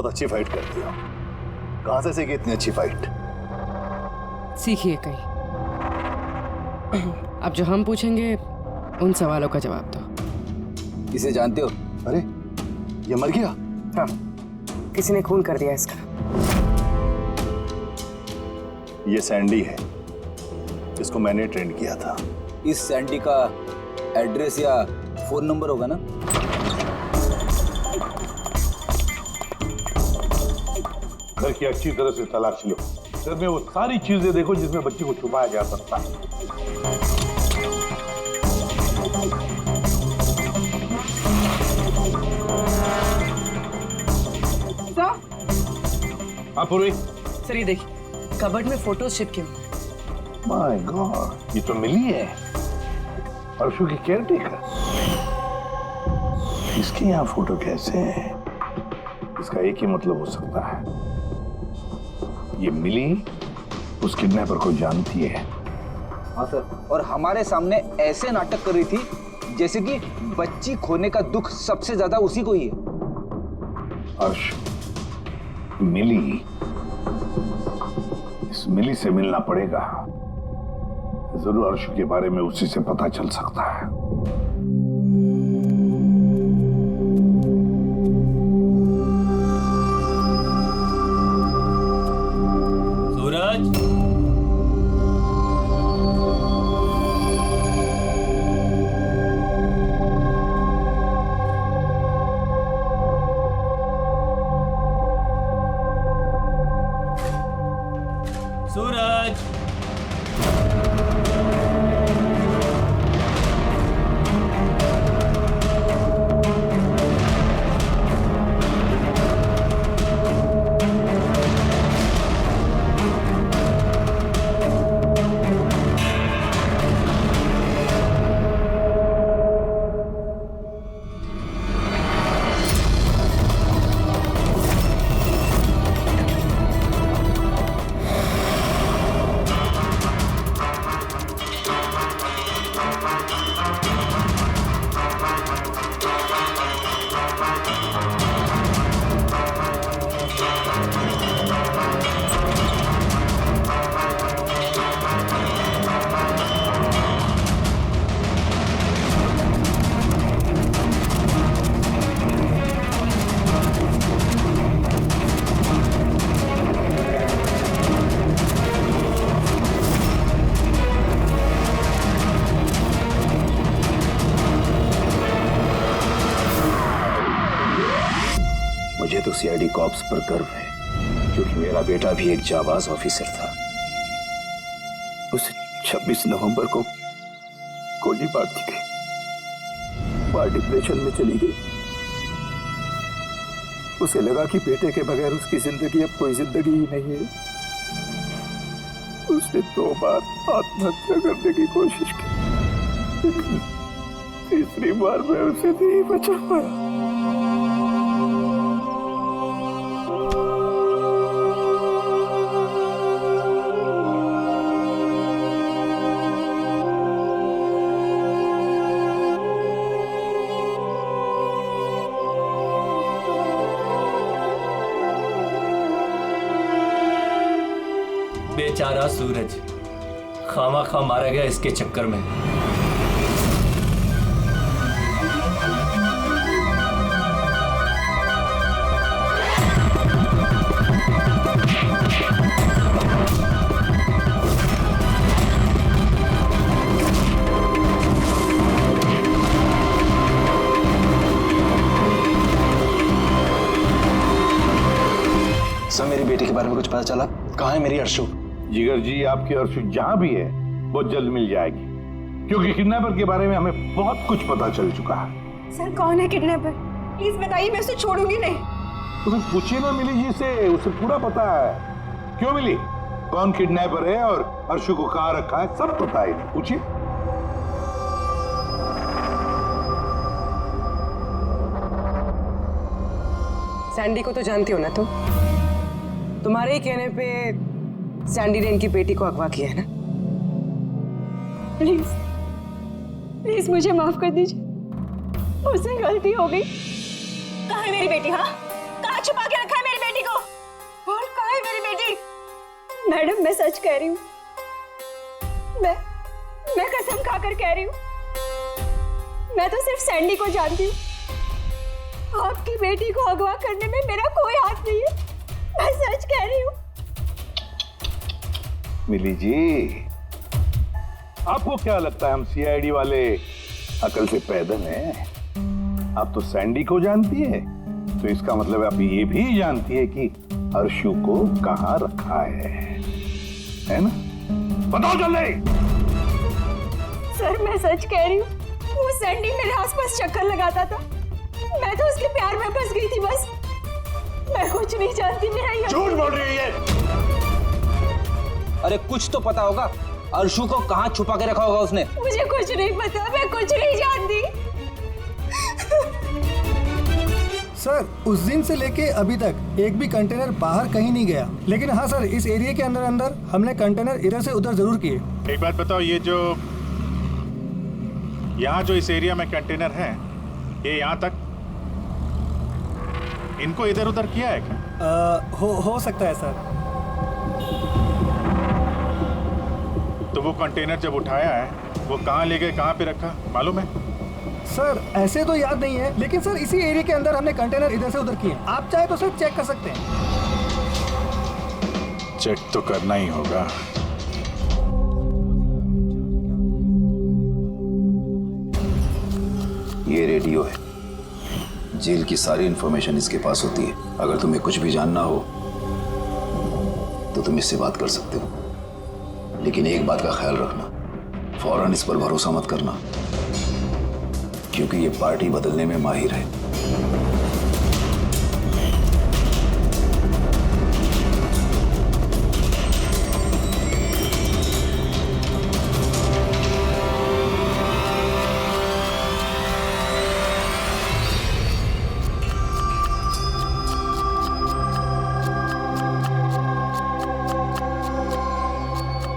बहुत अच्छी फाइट करती हो। कहां से सीखी इतनी अच्छी फाइट? सीखिए कहीं। अब जो हम पूछेंगे उन सवालों का जवाब दो। इसे जानते हो? अरे ये मर गया? हाँ, किसी ने खून कर दिया इसका। ये सैंडी है, इसको मैंने ट्रेन किया था। इस सैंडी का एड्रेस या फोन नंबर होगा ना? घर की अच्छी तरह से तलाश लो। घर में वो सारी चीजें देखो जिसमें बच्ची को छुपाया जा सकता है। हाँ पूर्वी। सर ये देखिए, कबर्ड में फोटोज चिपके हुए। माय गॉड, ये तो मिली है, परसों की केयरटेकर। इसके यहाँ फोटो कैसे है? इसका एक ही मतलब हो सकता है, ये मिली उस किडनैपर को जानती है। हाँ सर, और हमारे सामने ऐसे नाटक कर रही थी जैसे कि बच्ची खोने का दुख सबसे ज्यादा उसी को ही है। अर्श, मिली, इस मिली से मिलना पड़ेगा। जरूर अर्श के बारे में उसी से पता चल सकता है। सूरज, सूरज, मुझे तो सीआईडी कॉप्स पर गर्व है, क्योंकि मेरा बेटा भी एक जाबाज ऑफिसर था। उसे 26 नवंबर को गोली मार दी गई। मां डिप्रेशन में चली गई। उसे लगा कि बेटे के बगैर उसकी जिंदगी अब कोई जिंदगी ही नहीं है। उसने 2 बार आत्महत्या करने की कोशिश की, तीसरी बार मैं उसे नहीं बचा पाया। बेचारा सूरज खामा खा मारा गया इसके चक्कर में। सर, मेरी बेटी के बारे में कुछ पता चला? कहाँ है मेरी अर्शु? जिगर जी, आपकी अर्शु जहां भी है बहुत जल्द मिल जाएगी, क्योंकि किडनैपर के बारे में हमें बहुत कुछ पता चल चुका है। सर कौन है किडनैपर? प्लीज बताइए, मैं उसे छोड़ूंगी नहीं। उसे पूछिए ना मिली जी से, उसे पूरा पता है। क्यों मिली, कौन किडनैपर है और अर्शु को कहाँ रखा है, सब पता है, पूछिए। सैंडी को तो जानती हो ना तुम? तुम्हारे ही कहने पे सैंडी ने इनकी बेटी को अगवा किया है ना? प्लीज प्लीज मुझे माफ कर दीजिए, मुझसे गलती हो गई। कहाँ है मेरी बेटी? हाँ, कहाँ छुपा के रखा है मेरी मैडम मैं सच कह रही हूँ। मैं कसम खाकर कह रही हूँ, मैं तो सिर्फ सैंडी को जानती हूँ। आपकी बेटी को अगवा करने में मेरा कोई हाथ नहीं है, मैं सच कह रही हूँ। मिली जी, आपको क्या लगता है हम सीआईडी वाले अकल से पैदल हैं? आप तो सैंडी को जानती है, तो इसका मतलब आप ये भी जानती है कि अर्शु को कहां रखा है ना? बताओ जल्दी। सर मैं सच कह रही हूँ, वो सैंडी मेरे आसपास चक्कर लगाता था, मैं तो उसके प्यार में फंस गई थी बस। मैं कुछ नहीं जानती, मेरा ये झूठ बोल रही है ये। अरे कुछ तो पता होगा, अर्शु को कहाँ छुपा के रखा होगा उसने। मुझे कुछ नहीं पता, मैं कुछ नहीं जानती। सर उस दिन से लेके अभी तक एक भी कंटेनर बाहर कहीं नहीं गया, लेकिन हाँ सर इस एरिया के अंदर अंदर हमने कंटेनर इधर से उधर जरूर किए। एक बात बताओ, ये जो यहाँ जो इस एरिया में कंटेनर है, ये यहाँ तक इनको इधर उधर किया है क्या? हो सकता है सर। तो वो कंटेनर जब उठाया है वो कहाँ ले गए, कहाँ पे रखा मालूम है? सर ऐसे तो याद नहीं है, लेकिन सर इसी एरिया के अंदर हमने कंटेनर इधर से उधर किए। आप चाहे तो सर चेक कर सकते हैं। चेक तो करना ही होगा। ये रेडियो है, जेल की सारी इंफॉर्मेशन इसके पास होती है। अगर तुम्हें कुछ भी जानना हो तो तुम इससे बात कर सकते हो, लेकिन एक बात का ख्याल रखना, फौरन इस पर भरोसा मत करना, क्योंकि ये पार्टी बदलने में माहिर है।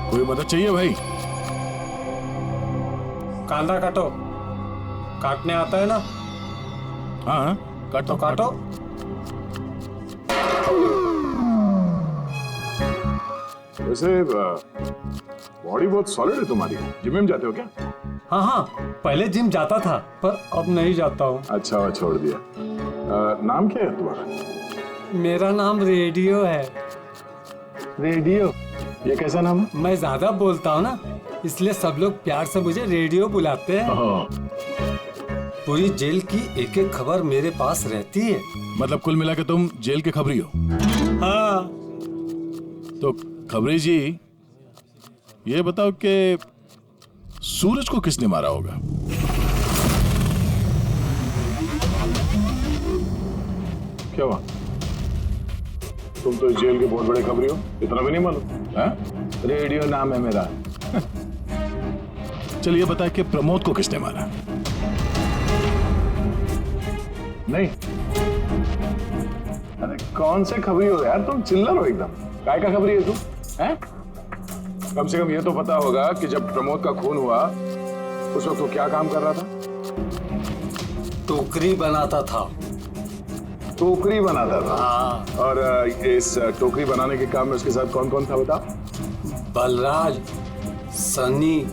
कोई मदद चाहिए भाई? कांदा काटो, काटने आता है ना? हाँ काटो तो काटो। वैसे बॉडी बहुत सॉलिड है तुम्हारी। जिम में जाते हो क्या? हाँ हाँ, पहले जिम जाता था पर अब नहीं जाता हूँ। अच्छा छोड़ दिया। नाम क्या है तुम्हारा? मेरा नाम रेडियो है। रेडियो? ये कैसा नाम है? मैं ज्यादा बोलता हूँ ना, इसलिए सब लोग प्यार से मुझे रेडियो बुलाते हैं। पूरी जेल की एक एक खबर मेरे पास रहती है। मतलब कुल मिला के तुम जेल के खबरी हो? हाँ। तो खबरी जी ये बताओ कि सूरज को किसने मारा होगा? क्या हुआ? तुम तो इस जेल के बहुत बड़े खबरी हो, इतना भी नहीं मालूम? रेडियो नाम है मेरा। चलिए बता कि प्रमोद को किसने मारा? नहीं। अरे कौन से खबरी हो यार तुम? चिल्लर हो एकदम। काय का खबरी है तू? हैं? कम से कम ये तो पता होगा कि जब प्रमोद का खून हुआ उस वक्त वो क्या काम कर रहा था? टोकरी बनाता था। टोकरी बनाता था? हाँ। और इस टोकरी बनाने के काम में उसके साथ कौन कौन था बता? बलराज, सनी,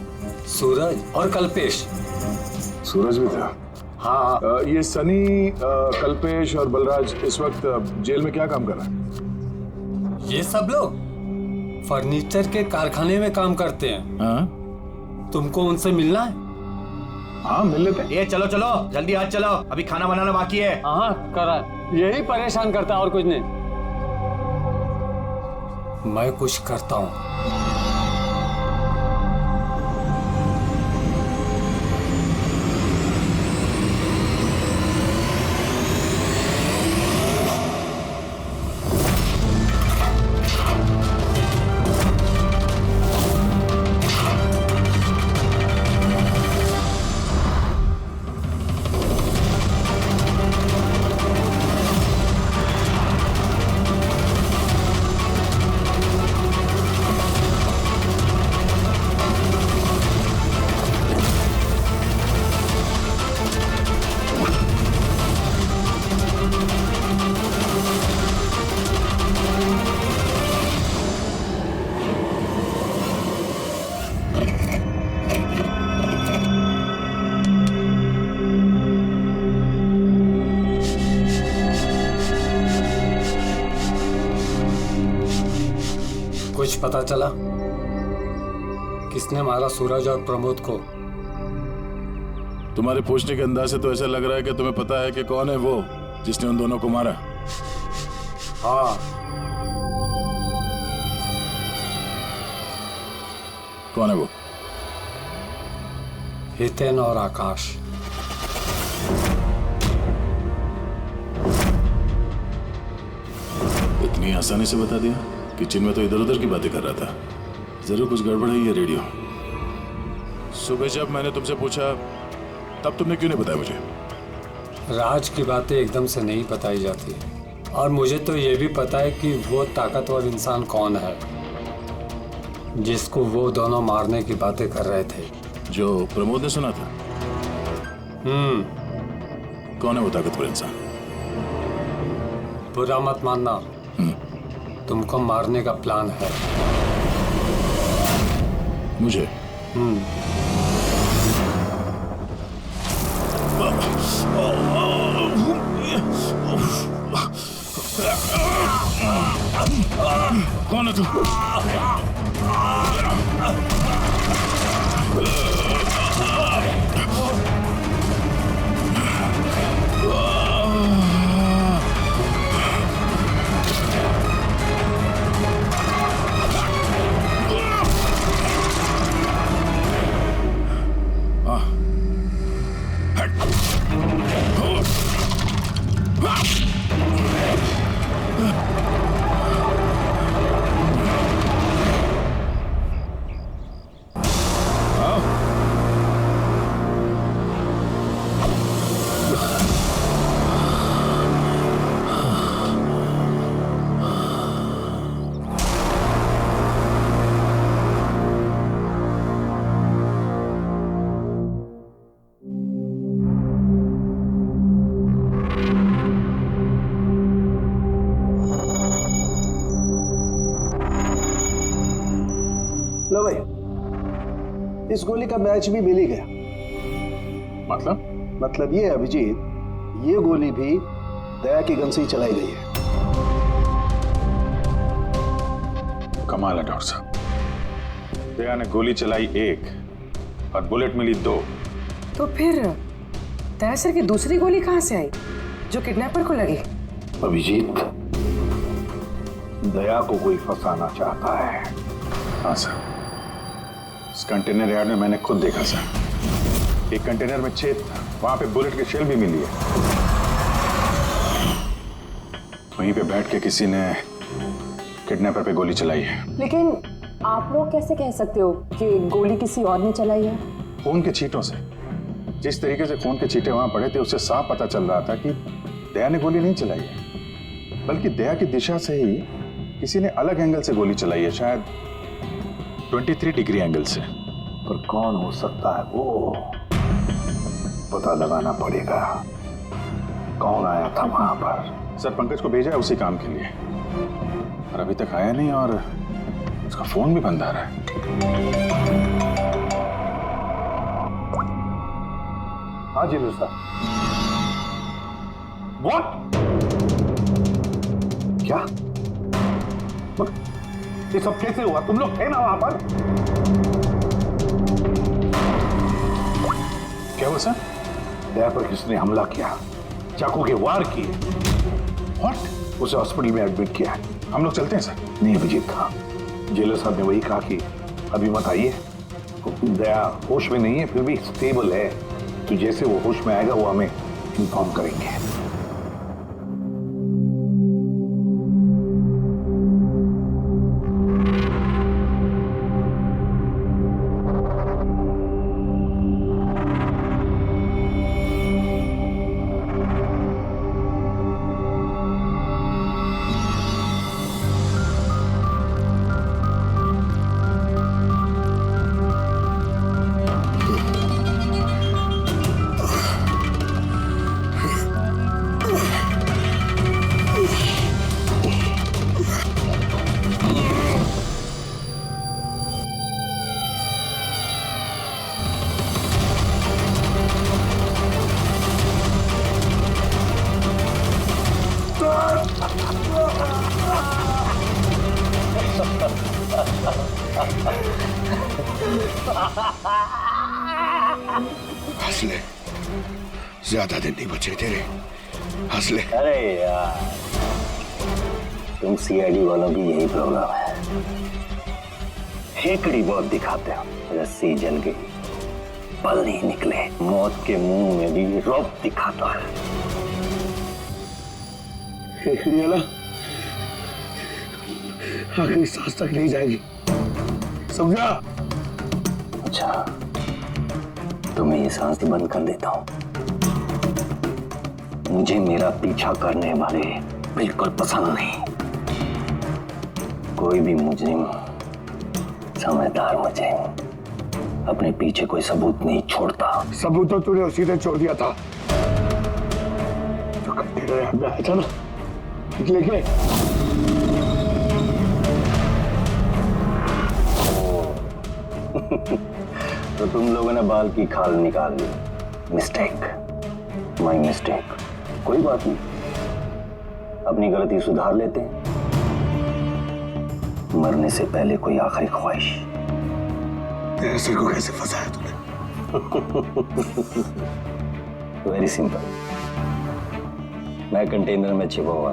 सूरज और कल्पेश। सूरज भी था? हाँ। ये सनी, कल्पेश और बलराज इस वक्त जेल में क्या काम कर रहे हैं? ये सब लोग फर्नीचर के कारखाने में काम करते हैं। हाँ? तुमको उनसे मिलना है? हाँ मिल लेते हैं। ये चलो चलो जल्दी आज चलो, अभी खाना बनाना बाकी है। हाँ करा, यही परेशान करता है और कुछ नहीं। मैं कुछ करता हूँ। कुछ पता चला किसने मारा सूरज और प्रमोद को? तुम्हारे पूछने के अंदाज से तो ऐसा लग रहा है कि तुम्हें पता है कि कौन है वो जिसने उन दोनों को मारा। हाँ, कौन है वो? हितेन और आकाश। इतनी आसानी से बता दिया? किचन में तो इधर उधर की बातें कर रहा था। जरूर कुछ गड़बड़ है ये रेडियो। सुबह जब मैंने तुमसे पूछा तब तुमने क्यों नहीं बताया मुझे? राज की बातें एकदम से नहीं बताई जाती, और मुझे तो ये भी पता है कि वो ताकतवर इंसान कौन है जिसको वो दोनों मारने की बातें कर रहे थे। जो प्रमोद ने सुना था? कौन है वो ताकतवर इंसान? बुरा मत मानना, तुमको मारने का प्लान है। मुझे? कौन है तू? लो भाई, इस गोली का मैच भी मिल ही गया। मतलब ये अभिजीत, ये गोली भी दया की गन से ही चलाई गई है। कमाल है डॉक्टर साहब, दया ने गोली चलाई 1 और बुलेट मिली 2। तो फिर दया सर की दूसरी गोली कहाँ से आई जो किडनैपर को लगी? अभिजीत, दया को कोई फंसाना चाहता है। हाँ सर, इस कंटेनर यार्ड में मैंने खुद देखा सर। एक कंटेनर में छेद था, वहां पे बुलेट की शेल भी मिली है। वहीं पे बैठ के किसी ने किडनैपर पे गोली चलाई है। लेकिन आप लोग कैसे कह सकते हो कि गोली किसी और ने चलाई है? खून के छींटों से, जिस तरीके से खून के छींटे वहां पड़े थे उससे साफ पता चल रहा था कि दया ने गोली नहीं चलाई है, बल्कि दया की दिशा से ही किसी ने अलग एंगल से गोली चलाई है, शायद 23 डिग्री एंगल से। पर कौन हो सकता है वो, पता लगाना पड़ेगा। कौन आया था वहां पर? सर, पंकज को भेजा है उसी काम के लिए, और अभी तक आया नहीं, और उसका फोन भी बंद आ रहा है। हाँ जी साहब। What? क्या? ये सब कैसे हुआ? तुम लोग थे ना वहां पर? क्या हुआ सर? दया पर किसने हमला किया, चाकू के वार किए। What? उसे हॉस्पिटल में एडमिट किया है। हम लोग चलते हैं सर। नहीं अभिजीत, हाँ, जेलर साहब ने वही कहा कि अभी मत आइए। दया होश में नहीं है, फिर भी स्टेबल है, तो जैसे वो होश में आएगा वो हमें इन्फॉर्म करेंगे। हंस ले, ज्यादा दिन नहीं बचे तेरे, हंस ले। अरे यार, तुम सीआईडी वालों की यही प्रॉब्लम है, हेकड़ी बहुत दिखाते हो। रस्सी जल गई, पल नहीं निकले, मौत के मुंह में भी रौब दिखाता है। हेकड़ी वाला आखिरी सांस तक नहीं जाएगी, समझा? अच्छा, तुम्हें ये सांस बंद कर देता हूं। मुझे मेरा पीछा करने वाले बिल्कुल पसंद नहीं। कोई भी मुजरिम, समझदार मुजरिम अपने पीछे कोई सबूत नहीं छोड़ता। सबूत तो तूने उसी दिन छोड़ दिया था जो कंटेनर में आया था ना, लेके तो तुम लोगों ने बाल की खाल निकाल ली। Mistake, my mistake. कोई बात नहीं, अपनी गलती सुधार लेते हैं। मरने से पहले कोई आखिरी ख्वाहिश। तेरे सर को कैसे फंसाया तूने? Very simple. मैं कंटेनर में छिपा हुआ,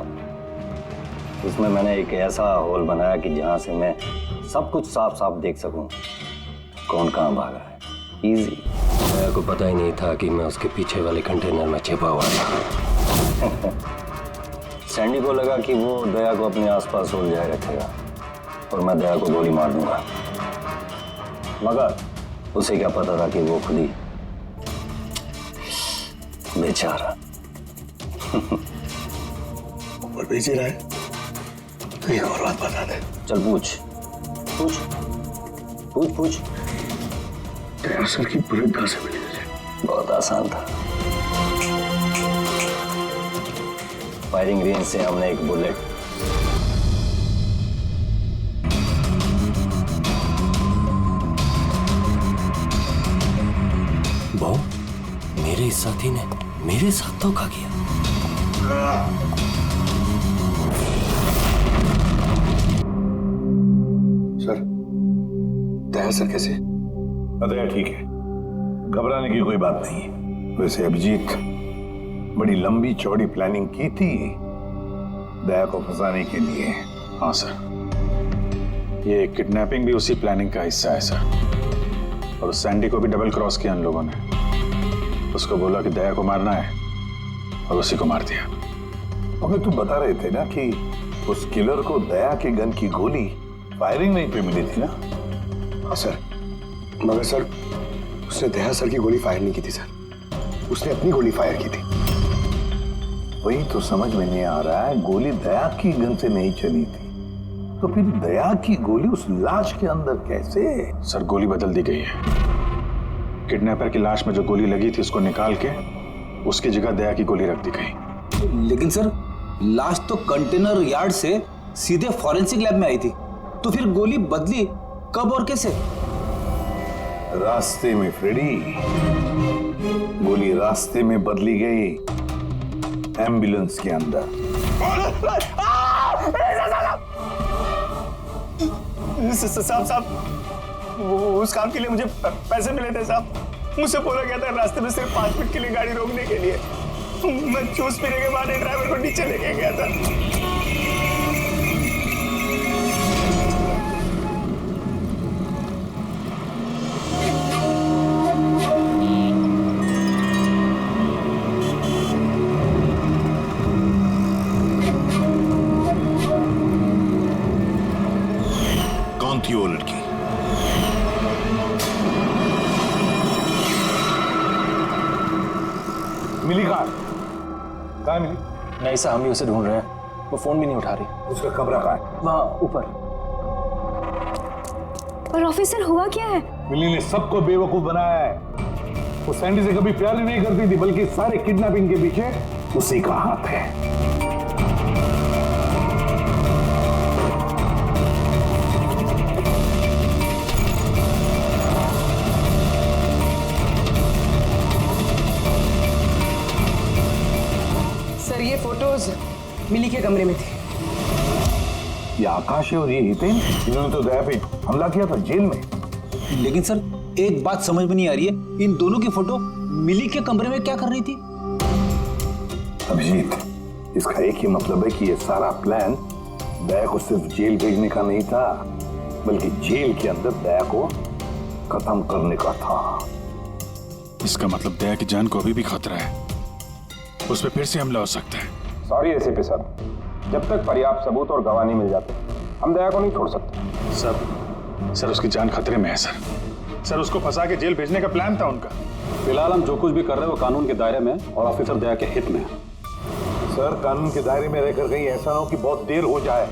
उसमें मैंने एक ऐसा होल बनाया कि जहां से मैं सब कुछ साफ साफ देख सकूं, कौन कहां भाग रहा है। इजी। मेरे को पता ही नहीं था कि मैं उसके पीछे वाले कंटेनर में छिपा हुआ था। सैंडी को लगा कि वो दया को अपने आसपास उलझाए रखेगा और मैं दया को गोली मार दूंगा, मगर उसे क्या पता था कि वो खुद ही बेचारा ऊपर भेज रहा है। तो एक और बात बता दे। चल पूछ पूछ पूछ पूछ। तेरा सर की बुलेट कहां से मिली तुझे? बहुत आसान था। फायरिंग रेंज से हमने एक बुलेट मेरे इस साथी ने मेरे साथ धोखा किया। सर, दया सर कैसे? दया ठीक है, घबराने की कोई बात नहीं है। वैसे अभिजीत बड़ी लंबी चौड़ी प्लानिंग की थी दया को फंसाने के लिए। हाँ सर, ये किडनैपिंग भी उसी प्लानिंग का हिस्सा है सर। और सैंडी को भी डबल क्रॉस किया उन लोगों ने। उसको बोला कि दया को मारना है और उसी को मार दिया। मगर तुम बता रहे थे ना कि उस किलर को दया के गन की गोली फायरिंग नहीं पे मिली थी ना? हाँ सर, मगर सर उसने दया सर की गोली फायर नहीं की थी सर, उसने अपनी गोली फायर की थी। वही तो समझ में नहीं आ रहा है, गोली दया की गन से नहीं चली थी तो फिर दया की गोली उस लाश के अंदर कैसे? सर गोली बदल दी गई है। किडनैपर की लाश में जो गोली लगी थी उसको निकाल के उसकी जगह दया की गोली रख दी गई। लेकिन सर लाश तो कंटेनर यार्ड से सीधे फॉरेंसिक लैब में आई थी, तो फिर गोली बदली कब और कैसे? रास्ते में फ्रेडी, गोली रास्ते में बदली गई, एम्बुलेंस के अंदर। साहब वो उस काम के लिए मुझे पैसे मिले थे साहब। मुझसे बोला गया था रास्ते में सिर्फ 5 मिनट के लिए गाड़ी रोकने के लिए। मैं जूस पीने के बाद ड्राइवर को नीचे लेके गया था। कौन थी वो लड़की? मिली कहाँ मिली? नहीं सर, हम भी उसे ढूंढ रहे हैं, वो फोन भी नहीं उठा रही। उसका कमरा कहाँ है? वहाँ ऊपर। पर ऑफिसर हुआ क्या है? मिली ने सबको बेवकूफ बनाया है। वो सैंडी से कभी प्यार ही नहीं करती थी, बल्कि सारे किडनैपिंग के पीछे उसी का हाथ है। सर ये फोटोज मिली के कमरे में थी। ये आकाश है और ये हितेन, इन्होंने तो दया पे हमला किया था जेल में। लेकिन सर एक बात समझ में नहीं आ रही है, इन दोनों की फोटो मिली के कमरे में क्या कर रही थी? अभिजीत, इसका एक ही मतलब है कि ये सारा प्लान दया को सिर्फ जेल भेजने का नहीं था, बल्कि जेल के अंदर दया को खत्म करने का था। इसका मतलब दया की जान को अभी भी खतरा है, उस पर फिर से हमला हो सकता है। सॉरी एसीपी साहब, जब तक पर्याप्त सबूत और गवाह नहीं मिल जाते हम दया को नहीं छोड़ सकते। सर उसकी जान खतरे में है सर उसको फंसा के जेल भेजने का प्लान था उनका। फिलहाल हम जो कुछ भी कर रहे हैं वो कानून के दायरे में और ऑफिसर दया के हित में है। सर, कानून के दायरे में रहकर कहीं ऐसा ना हो कि बहुत देर हो जाए।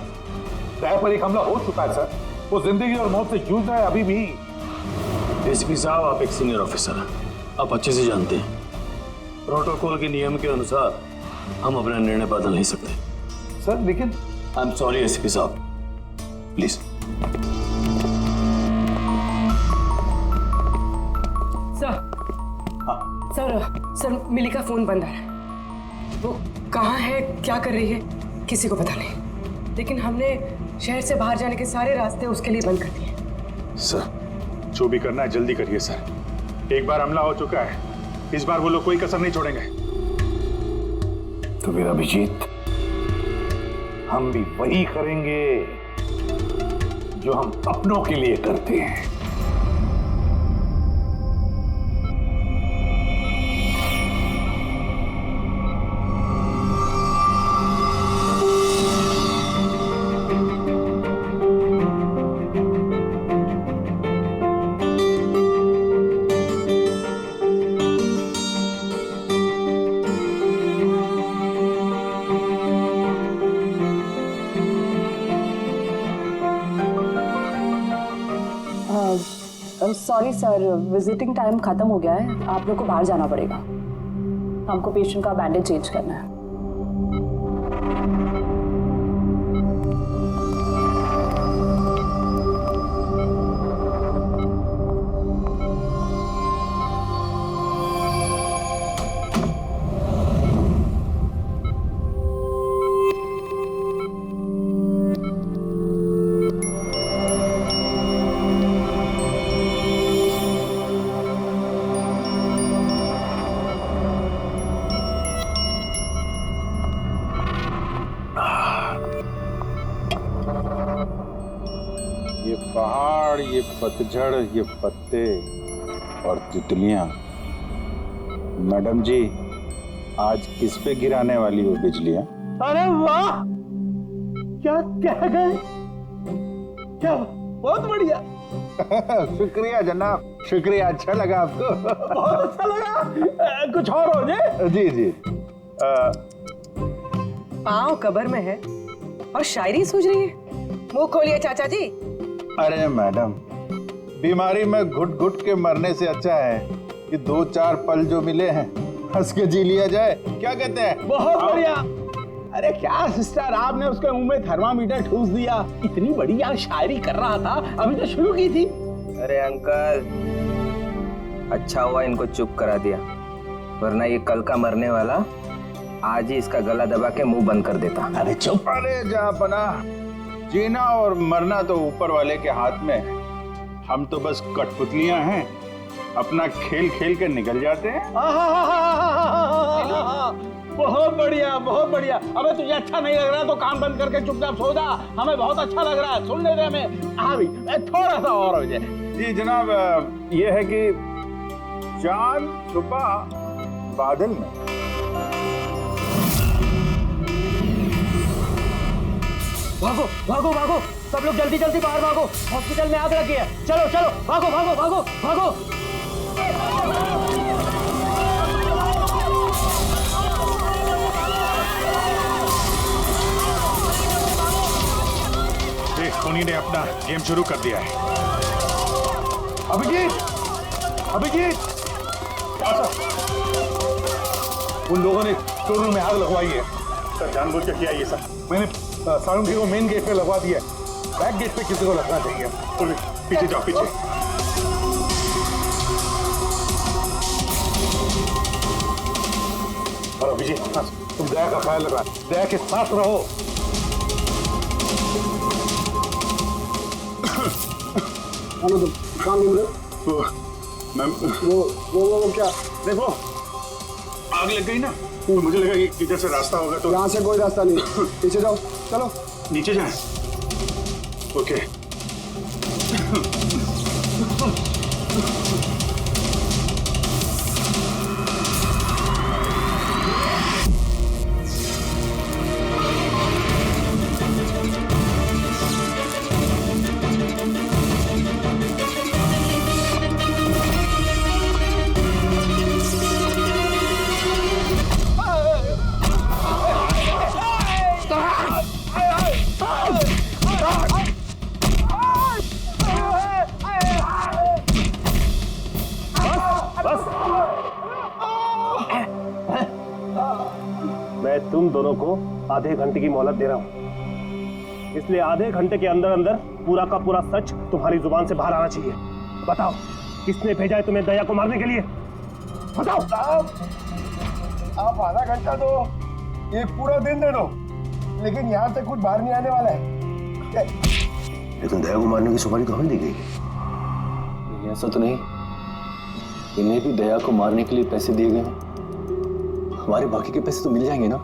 दया पर एक हमला हो चुका है सर, वो जिंदगी और मौत से जूझ रहा है अभी भी। एसपी साहब, आप एक सीनियर ऑफिसर हैं, आप अच्छे से जानते हैं प्रोटोकॉल के नियम के अनुसार हम अपना निर्णय बदल नहीं सकते। सर लेकिन आई एम सॉरी एसपी साहब, प्लीज। सर मिली का फोन बंद आ रहा है। वो कहाँ है, क्या कर रही है, किसी को पता नहीं। लेकिन हमने शहर से बाहर जाने के सारे रास्ते उसके लिए बंद कर दिए। सर जो भी करना है जल्दी करिए सर, एक बार हमला हो चुका है, इस बार वो लोग कोई कसर नहीं छोड़ेंगे। तो फिर अभिजीत, हम भी वही करेंगे जो हम अपनों के लिए करते हैं। सॉरी सर, विजिटिंग टाइम खत्म हो गया है, आप लोग को बाहर जाना पड़ेगा। हमको पेशेंट का बैंडेज चेंज करना है। ये पहाड़, ये पतझड़, ये पत्ते और तितलियां। मैडम जी, आज किस पे गिराने वाली हो बिजलियां? अरे वाह, क्या कह गए, क्या बहुत बढ़िया। शुक्रिया जनाब, शुक्रिया। अच्छा लगा आपको? बहुत अच्छा लगा। कुछ और हो जाए? जी जी। पाँव कब्र में है और शायरी सूझ रही है। मुंह खोलिए चाचा जी। अरे मैडम, बीमारी में घुट घुट के मरने से अच्छा है कि 2-4 पल जो मिले हैं हंस के जी लिया जाए। क्या कहते हैं? बहुत बढ़िया। अरे क्या सिस्टर, आपने उसके मुंह में थर्मामीटर ठूस दिया। इतनी बढ़िया शायरी कर रहा था, अभी तो शुरू की थी। अरे अंकल, अच्छा हुआ इनको चुप करा दिया, वरना ये कल का मरने वाला आज ही इसका गला दबा के मुंह बंद कर देता। अरे चुप। अरे जहाँपना, जीना और मरना तो ऊपर वाले के हाथ में है। हम तो बस कठपुतलियां हैं, अपना खेल खेल के निकल जाते हैं। बहुत बढ़िया, बहुत बढ़िया। अबे तुझे अच्छा नहीं लग रहा तो काम बंद करके चुपचाप सो जा। हमें बहुत अच्छा लग रहा है, सुन ले रहे हमें। हाँ भी थोड़ा सा और हो जाए। जी जनाब, ये है कि चांद छुपा बादल में। भागो भागो भागो, सब लोग जल्दी जल्दी बाहर भागो, हॉस्पिटल में आग लगी है। चलो चलो, भागो भागो भागो भागो। धोनी ने अपना गेम शुरू कर दिया है। अभिजीत, अभिजीत, उन लोगों ने स्टोर में आग लगवाई है। सर जानबूझ के किया ये सब। मैंने सारुंगी को मेन गेट पे लगवा दिया है, बैक गेट पे किसी को लगना चाहिए। तो पीछे जाओ, पीछे। और अभिजीत, तुम दया का ख्याल रखना, दया के साथ रहो। मैम वो क्या? देखो आग लग गई ना, तो मुझे लगा कि इधर से रास्ता होगा तो। यहाँ से कोई रास्ता नहीं, पीछे जाओ, चलो नीचे जाए। ओके मैं तुम दोनों को आधे घंटे की मोहलत दे रहा हूं, इसलिए आधे घंटे के अंदर अंदर पूरा का पूरा सच तुम्हारी जुबान से बाहर आना चाहिए। बताओ किसने भेजा है तुम्हें दया को मारने के लिए? बताओ। आप आधा घंटा दो, एक पूरा दिन दे दो, लेकिन यहाँ तक कुछ बाहर नहीं आने वाला है। लेकिन दया को मारने की सुपारी तो हमें दी गई। ऐसा तो नहीं, इन्हें भी दया को मारने के लिए पैसे दिए गए। हमारे बाकी के पैसे तो मिल जाएंगे ना?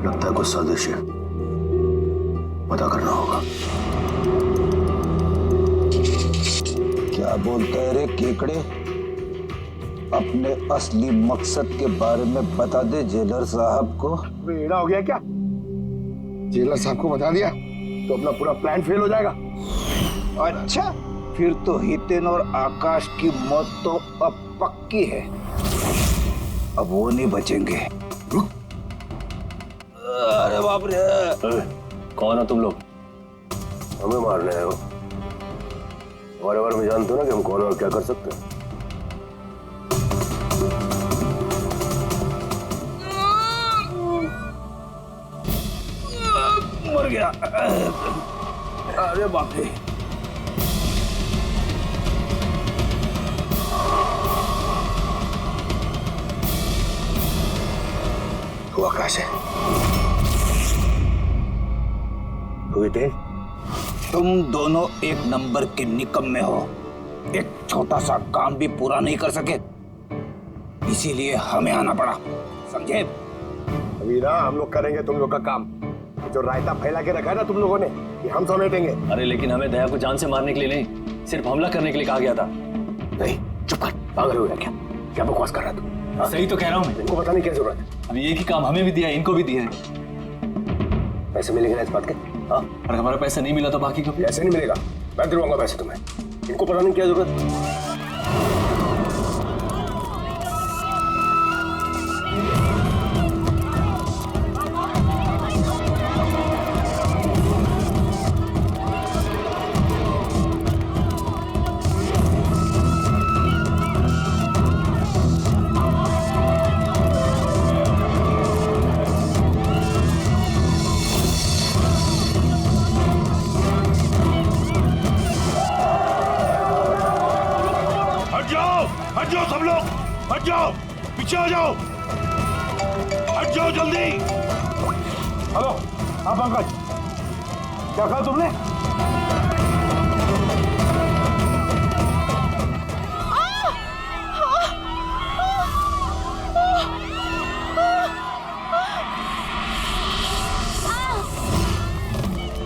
लगता है कुछ साजिश है, पता करना होगा। क्या बोलता है रे केकड़े? अपने असली मकसद के बारे में बता दे जेलर साहब को। बेड़ा हो गया क्या? जेलर साहब को बता दिया तो अपना पूरा प्लान फेल हो जाएगा। अच्छा, फिर तो हितेन और आकाश की मौत तो अब पक्की है, अब वो नहीं बचेंगे। अरे बाप रे! कौन हो तुम लोग? हमें मारने आए हो? हमारे बारे में जानते हो ना कि हम कौन और क्या कर सकते हैं। मर गया। अरे बाप रे! वो आकाश है। तुम दोनों एक नंबर के निकम्मे हो, एक छोटा सा काम भी पूरा नहीं कर सके, इसीलिए हमें आना पड़ा, समझे? अभी ना हम लोग करेंगे तुम लोग का काम। जो रायता फैला के रखा है ना तुम लोगों ने, कि हम समेटेंगे। अरे लेकिन हमें दया को जान से मारने के लिए नहीं, सिर्फ हमला करने के लिए कहा गया था। नहीं, चुप कर, पागल हो गया क्या? क्या बकवास कर रहा तू? सही तो कह रहा हूँ मैं। इनको बताने की क्या जरूरत है? अभी एक ही काम हमें भी दिया है, इनको भी दिया है। पैसे मिलेंगे ना इस बात के? हाँ, और हमारा पैसा नहीं मिला तो बाकी को ऐसे नहीं मिलेगा, मैं दिलवाऊंगा पैसे तुम्हें। इनको बताने की क्या जरूरत? हट जाओ सब लोग, हट जाओ, पीछे आ जाओ, हट जाओ जल्दी। हेलो, हाँ पंकज, क्या कहा तुमने?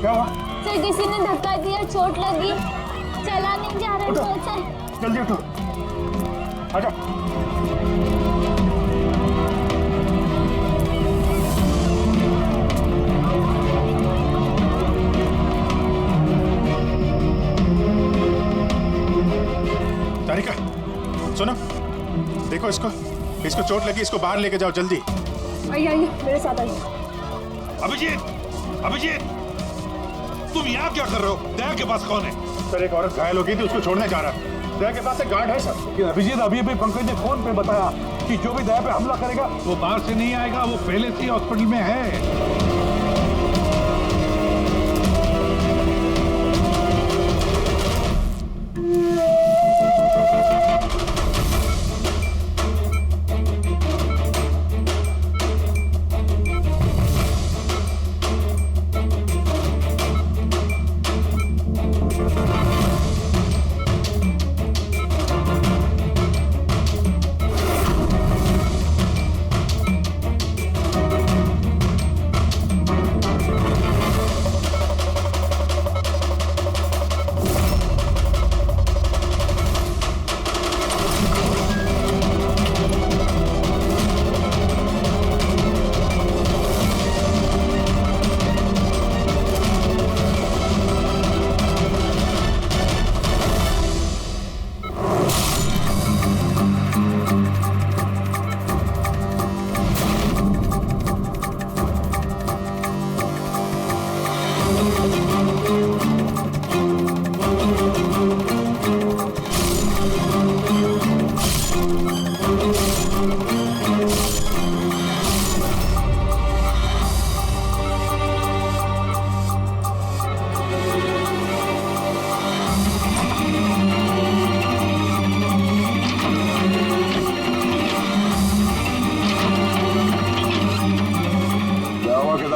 क्या हुआ? सर किसी ने धक्का दिया, चोट लगी, चला नहीं जा रहा सर। जल्दी उठो, आजा। तारिका, सुनो, देखो इसको चोट लगी, इसको बाहर लेके जाओ जल्दी। आइए मेरे साथ आइए। अभिजीत, तुम यहाँ क्या कर रहे हो? दया के पास कौन है? सर एक औरत घायल हो गई थी, उसको छोड़ने जा रहा। दया के पास एक गार्ड है सर। लेकिन अभिजीत, अभी पंकज ने फोन पे बताया कि जो भी दया पे हमला करेगा वो बाहर से नहीं आएगा, वो पहले से ही हॉस्पिटल में है।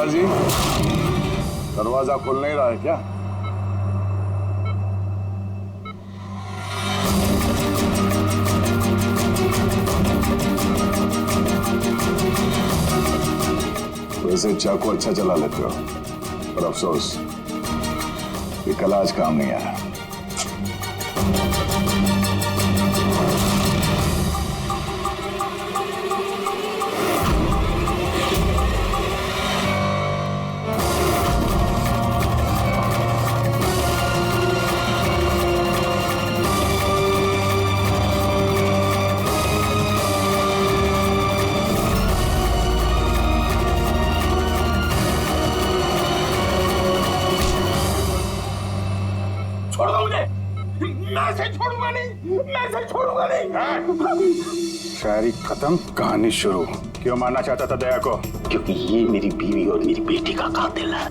सरदार जी, दरवाजा खुल नहीं रहा है क्या? वैसे चाकू अच्छा चला लेते हो, पर अफसोस ये कल आज काम नहीं आया। छोड़ दो मुझे, मैं से छोड़ूंगा नहीं, मैं से छोड़ूंगा नहीं। शायरी खत्म, कहानी शुरू। क्यों मारना चाहता था दया को? क्योंकि ये मेरी बीवी और मेरी बेटी का कातिल है।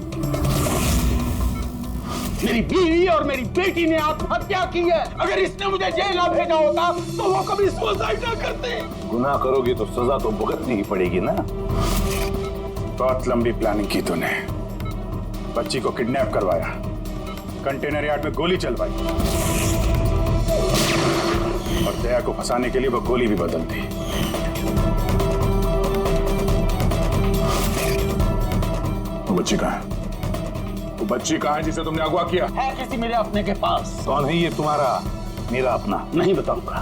मेरी बीवी और मेरी बेटी ने आत्महत्या की है। अगर इसने मुझे जेल ना भेजा होता तो वो कभी सुसाइड ना करते। गुनाह करोगे तो सजा तो भुगतनी ही पड़ेगी ना। बहुत लंबी प्लानिंग की तूने। बच्ची को किडनैप करवाया, कंटेनर यार्ड में गोली चलवाई और दया को फंसाने के लिए वो गोली भी बदल दी। वो बच्ची कहाँ है? वो बच्ची कहाँ है जिसे तुमने अगवा किया? है किसी मेरे अपने के पास। कौन है ये तुम्हारा मेरा अपना? नहीं बताऊंगा।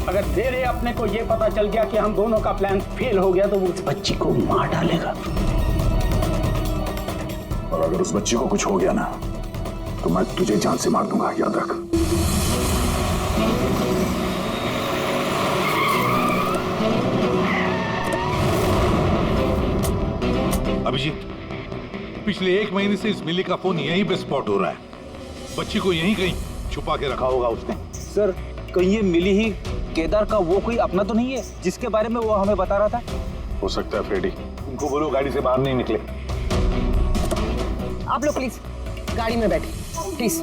अगर मेरे अपने को ये पता चल गया कि हम दोनों का प्लान फेल हो गया तो वो उस बच्ची को मार डालेगा। और अगर उस बच्ची को कुछ हो गया ना तो मैं तुझे जान से मार दूंगा, याद रख। अभिजीत, पिछले 1 महीने से इस मिली का फोन यहीं पे स्पॉट हो रहा है। बच्ची को यहीं कहीं छुपा के रखा होगा उसने। सर, कहीं ये मिली ही केदार का वो कोई अपना तो नहीं है जिसके बारे में वो हमें बता रहा था? हो सकता है फ्रेडी। उनको बोलो गाड़ी से बाहर नहीं निकले। आप लोग प्लीज गाड़ी में बैठे, प्लीज।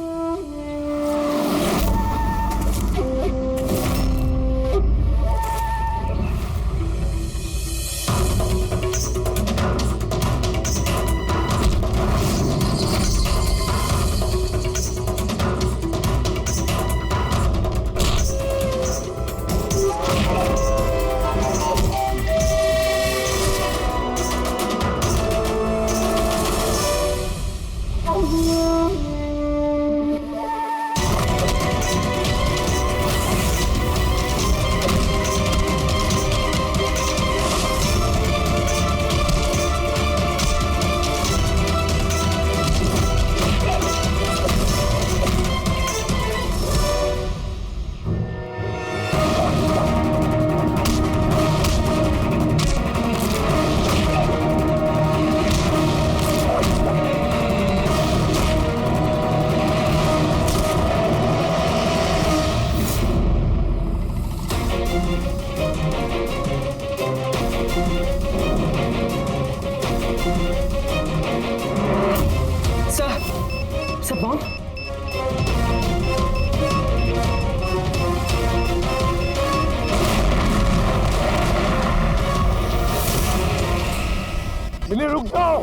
मिली रुक जाओ,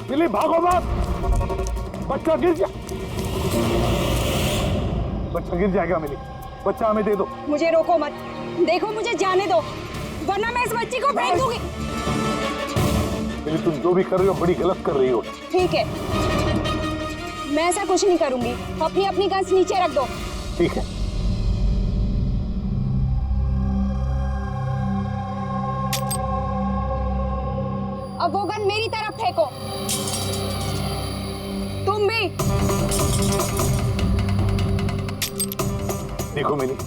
मिली भागो मत, बच्चा गिर जा, बच्चा गिर जाएगा। मिली बच्चा हमें दे दो। मुझे रोको मत, देखो मुझे जाने दो वरना मैं इस बच्ची को फेंक दूंगी। मिली तुम जो भी कर रही हो बड़ी गलत कर रही हो। ठीक है, मैं ऐसा कुछ नहीं करूंगी। अपनी अपनी गन्स नीचे रख दो। ठीक है। अब वो गन मेरी तरफ फेंको। तुम भी। देखो मिली,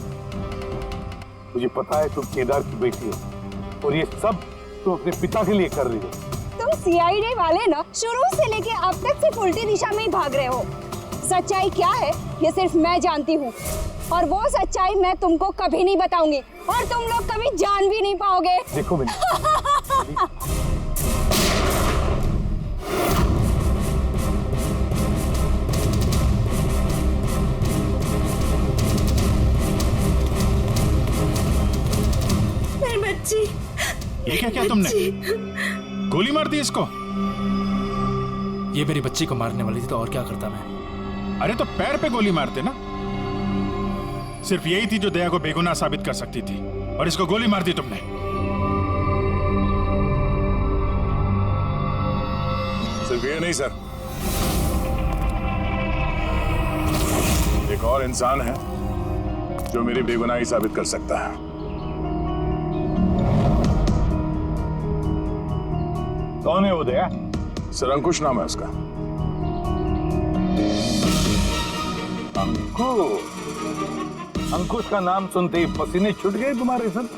मुझे पता है तुम केदार की बेटी हो और ये सब तुम अपने पिता के लिए कर रही हो। तुम सीआईडी वाले ना शुरू से लेके अब तक सिर्फ उल्टी दिशा में ही भाग रहे हो। सच्चाई क्या है ये सिर्फ मैं जानती हूँ और वो सच्चाई मैं तुमको कभी नहीं बताऊंगी और तुम लोग कभी जान भी नहीं पाओगे। देखो मिली, ये क्या किया तुमने? गोली मार दी इसको? ये मेरी बच्ची को मारने वाली थी तो और क्या करता मैं? अरे तो पैर पे गोली मारते ना। सिर्फ यही थी जो दया को बेगुनाह साबित कर सकती थी, और इसको गोली मार दी तुमने। सिर्फ ये नहीं सर, एक और इंसान है जो मेरी बेगुनाही साबित कर सकता है। कौन है वो दया? सर अंकुश नाम है उसका। अंकुश का नाम सुनते ही पसीने छूट गए तुम्हारे सर?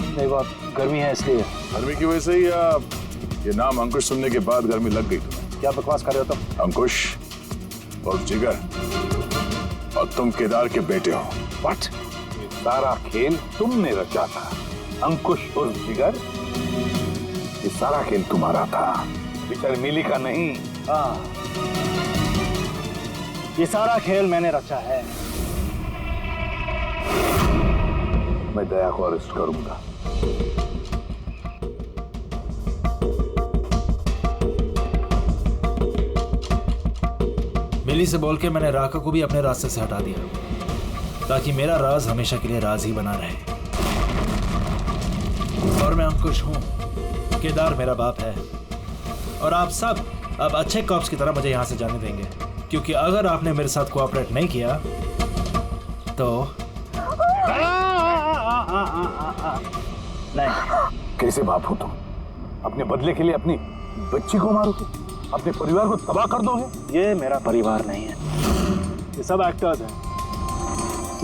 नहीं, बात गर्मी है इसलिए। गर्मी की वजह से ही या ये नाम अंकुश सुनने के बाद गर्मी लग गई तुम्हें? क्या बकवास कर रहे हो तुम? अंकुश और जिगर, और तुम केदार के बेटे हो। व्हाट? ये सारा खेल तुमने रचा था, अंकुश और जिगर? ये सारा खेल तुम्हारा था, बेचारी मिली का नहीं। हाँ, ये सारा खेल मैंने रचा है। मैं दया को अरेस्ट करूंगा। मिली से बोल के मैंने राका को भी अपने रास्ते से हटा दिया, ताकि मेरा राज हमेशा के लिए राज ही बना रहे। और मैं अंकुश हूं, केदार मेरा बाप है, और आप सब अब अच्छे कॉप्स की तरह मुझे यहां से जाने देंगे, क्योंकि अगर आपने मेरे साथ कोऑपरेट नहीं किया तो नहीं। कैसे बाप हो तुम? अपने बदले के लिए अपनी बच्ची को मारोगे, अपने परिवार को तबाह कर दोगे? ये मेरा परिवार नहीं है, ये सब एक्टर्स हैं।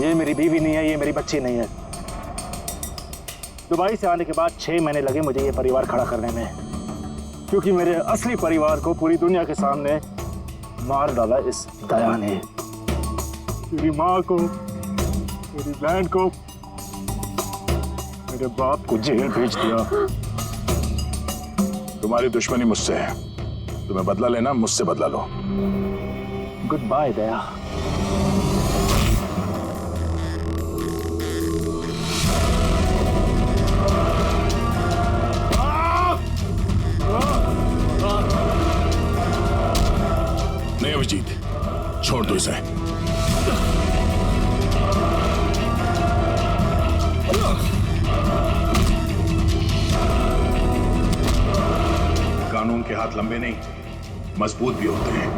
ये मेरी बीवी नहीं है, ये मेरी बच्ची नहीं है। दुबई से आने के बाद 6 महीने लगे मुझे ये परिवार खड़ा करने में, क्योंकि मेरे असली परिवार को पूरी दुनिया के सामने मार डाला इस दया ने। मेरी माँ को, मेरी बहन को, मेरे बाप को जेल भेज दिया। तुम्हारी दुश्मनी मुझसे है, तुम्हें बदला लेना, मुझसे बदला लो। गुड बाय दया। नहीं अभिजीत, छोड़ दो इसे। कानून के हाथ लंबे नहीं, मजबूत भी होते हैं।